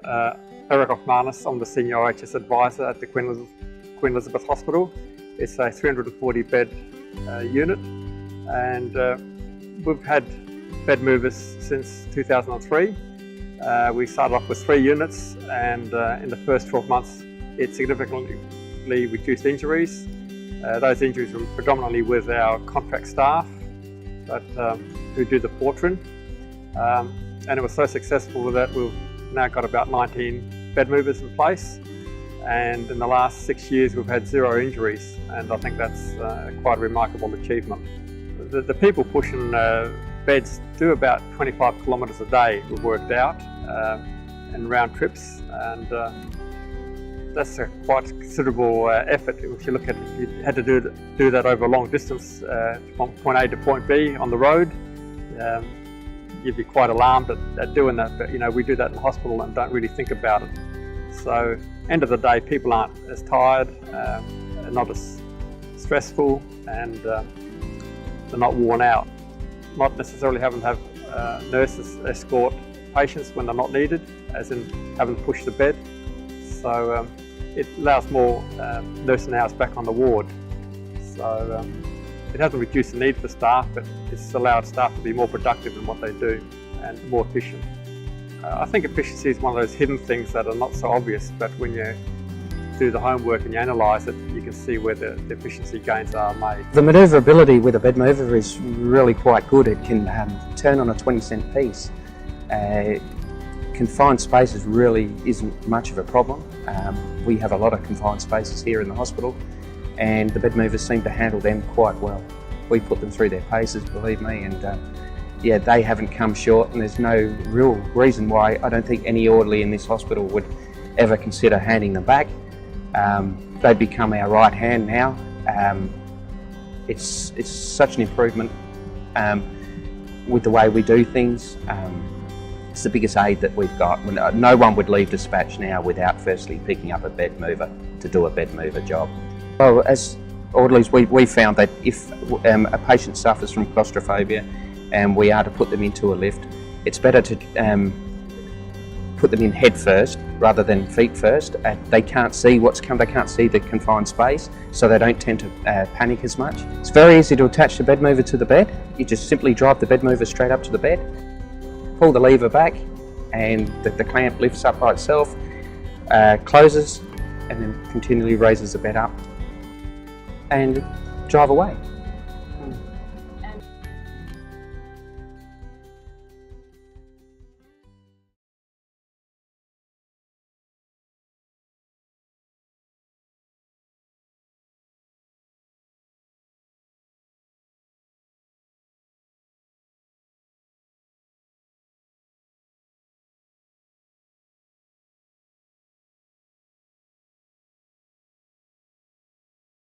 Eric Manus, I'm the Senior OHS Advisor at the Queen Elizabeth Hospital. It's a 340 bed unit, and we've had bed movers since 2003. We started off with 3 units, and in the first 12 months it significantly reduced injuries. Those injuries were predominantly with our contract staff who do the portering, and it was so successful that we've now got about 19 bed movers in place, and in the last 6 years we've had 0 injuries, and I think that's quite a remarkable achievement. The people pushing beds do about 25 kilometres a day, we've worked out, in round trips, and that's a quite considerable effort. If you look at it, if you had to do that over a long distance from point A to point B on the road, you'd be quite alarmed at doing that, but we do that in the hospital and don't really think about it. So end of the day, people aren't as tired, not as stressful, and they're not worn out. Not necessarily having to have nurses escort patients when they're not needed, as in having to push the bed. So it allows more nursing hours back on the ward. So it hasn't reduced the need for staff, but it's allowed staff to be more productive in what they do and more efficient. I think efficiency is one of those hidden things that are not so obvious, but when you do the homework and you analyse it, you can see where the efficiency gains are made. The manoeuvrability with a bed mover is really quite good. It can turn on a 20-cent piece. Confined spaces really isn't much of a problem. We have a lot of confined spaces here in the hospital, and the bed movers seem to handle them quite well. We put them through their paces, believe me, and yeah, they haven't come short, and there's no real reason why I don't think any orderly in this hospital would ever consider handing them back. They've become our right hand now. It's such an improvement with the way we do things. It's the biggest aid that we've got. No one would leave dispatch now without firstly picking up a bed mover to do a bed mover job. Well, as orderlies, we found that if a patient suffers from claustrophobia and we are to put them into a lift, it's better to put them in head first rather than feet first. They can't see what's coming, they can't see the confined space, so they don't tend to panic as much. It's very easy to attach the bed mover to the bed. You just simply drive the bed mover straight up to the bed, pull the lever back, and the clamp lifts up by itself, closes, and then continually raises the bed up and drive away.